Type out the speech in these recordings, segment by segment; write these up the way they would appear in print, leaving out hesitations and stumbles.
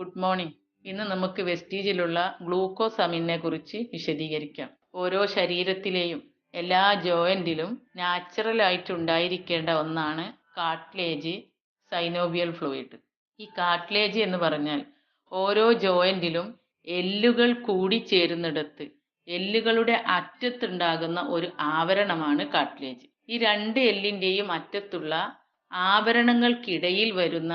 Good morning. ഇന്ന് നമുക്ക് വെസ്റ്റീജിലുള്ള ഗ്ലൂക്കോസമിനെ കുറിച്ച് വിശദീകരിക്കാം. ഓരോ ശരീരത്തിലെയും എല്ലാ ജോയിന്റിലും നാച്ചുറൽ ആയിട്ട് ഉണ്ടായിരിക്കേണ്ട ഒന്നാണ് കാർട്ടിലേജ്, സൈനോവിയൽ ഫ്ലൂയിഡ്. ഈ കാർട്ടിലേജ് എന്ന് പറഞ്ഞാൽ ഓരോ ജോയിന്റിലും എല്ലുകൾ കൂടിച്ചേരുന്നിടത്ത് എല്ലുകളുടെ അറ്റത്തുണ്ടാകുന്ന ഒരു ആവരണമാണ് കാർട്ടിലേജ്. ഈ രണ്ട് എല്ലിൻ്റെയും അറ്റത്തുള്ള ആവരണങ്ങൾക്കിടയിൽ വരുന്ന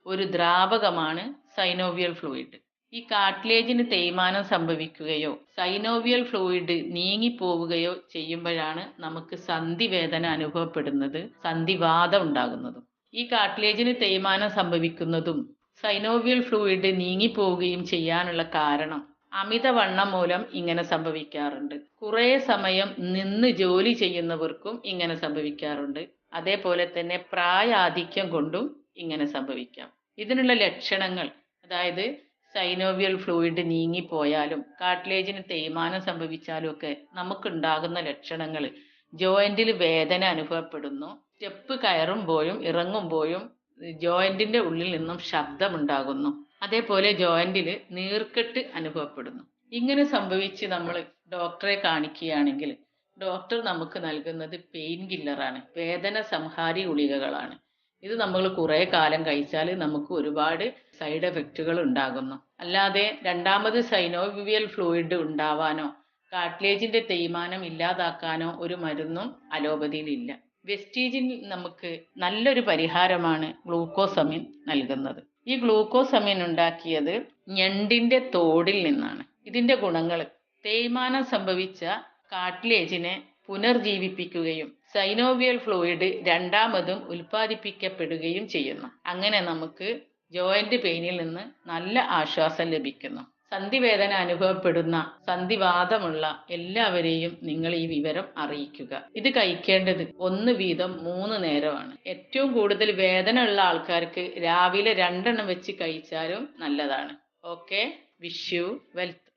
ഒരു ദ്രാവകമാണ് സൈനോവിയൽ ഫ്ലൂയിഡ്. ഈ കാർട്ടിലേജിന് തേയ്മാനം സംഭവിക്കുകയോ സൈനോവിയൽ ഫ്ലൂയിഡ് നീങ്ങിപ്പോവുകയോ ചെയ്യുമ്പോഴാണ് നമുക്ക് സന്ധിവേദന അനുഭവപ്പെടുന്നത്, സന്ധിവാതം ഉണ്ടാകുന്നതും. ഈ കാർട്ടിലേജിന് തേയ്മാനം സംഭവിക്കുന്നതും സൈനോവിയൽ ഫ്ലൂയിഡ് നീങ്ങിപ്പോവുകയും ചെയ്യാനുള്ള കാരണം അമിതവണ്ണം മൂലം ഇങ്ങനെ സംഭവിക്കാറുണ്ട്. കുറേ സമയം നിന്ന് ജോലി ചെയ്യുന്നവർക്കും ഇങ്ങനെ സംഭവിക്കാറുണ്ട്. അതേപോലെ തന്നെ പ്രായാധിക്യം കൊണ്ടും ഇങ്ങനെ സംഭവിക്കാം. ഇതിനുള്ള ലക്ഷണങ്ങൾ, അതായത് സൈനോവിയൽ ഫ്ലൂയിഡ് നീങ്ങിപ്പോയാലും കാർട്ടിലേജിന് തേയ്മാനം സംഭവിച്ചാലും ഒക്കെ നമുക്കുണ്ടാകുന്ന ലക്ഷണങ്ങൾ: ജോയിന്റിൽ വേദന അനുഭവപ്പെടുന്നു, സ്റ്റെപ്പ് കയറുമ്പോഴും ഇറങ്ങുമ്പോഴും ജോയിന്റിന്റെ ഉള്ളിൽ നിന്നും ശബ്ദമുണ്ടാകുന്നു, അതേപോലെ ജോയിന്റിൽ നീർക്കെട്ട് അനുഭവപ്പെടുന്നു. ഇങ്ങനെ സംഭവിച്ച് നമ്മൾ ഡോക്ടറെ കാണിക്കുകയാണെങ്കിൽ ഡോക്ടർ നമുക്ക് നൽകുന്നത് പെയിൻ കില്ലറാണ്, വേദന സംഹാരി ഗുളികകളാണ്. ഇത് നമ്മൾ കുറേ കാലം കഴിച്ചാൽ നമുക്ക് ഒരുപാട് സൈഡ് എഫക്റ്റുകൾ ഉണ്ടാകുന്നു. അല്ലാതെ രണ്ടാമത് സൈനോവിയൽ ഫ്ലൂയിഡ് ഉണ്ടാവാനോ കാർട്ടിലേജിന്റെ തേയ്മാനം ഇല്ലാതാക്കാനോ ഒരു മരുന്നും അലോപ്പതിയിലില്ല. വെസ്റ്റീജിൽ നമുക്ക് നല്ലൊരു പരിഹാരമാണ് ഗ്ലൂക്കോസമിൻ നൽകുന്നത്. ഈ ഗ്ലൂക്കോസമിൻ ഉണ്ടാക്കിയത് ഞണ്ടിന്റെ തോടിൽ നിന്നാണ്. ഇതിന്റെ ഗുണങ്ങൾ: തേയ്മാനം സംഭവിച്ച കാർട്ടിലേജിനെ പുനർജീവിപ്പിക്കുകയും സൈനോവിയൽ ഫ്ലൂയിഡ് രണ്ടാമതും ഉൽപ്പാദിപ്പിക്കപ്പെടുകയും ചെയ്യുന്നു. അങ്ങനെ നമുക്ക് ജോയിന്റ് പെയിനിൽ നിന്ന് നല്ല ആശ്വാസം ലഭിക്കുന്നു. സന്ധിവേദന അനുഭവപ്പെടുന്ന, സന്ധിവാതമുള്ള എല്ലാവരെയും നിങ്ങൾ ഈ വിവരം അറിയിക്കുക. ഇത് കഴിക്കേണ്ടത് 1 വീതം 3 നേരമാണ്. ഏറ്റവും കൂടുതൽ വേദന ഉള്ള ആൾക്കാർക്ക് രാവിലെ 2 എണ്ണം വെച്ച് കഴിച്ചാലും നല്ലതാണ്. Okay, wish you wealth.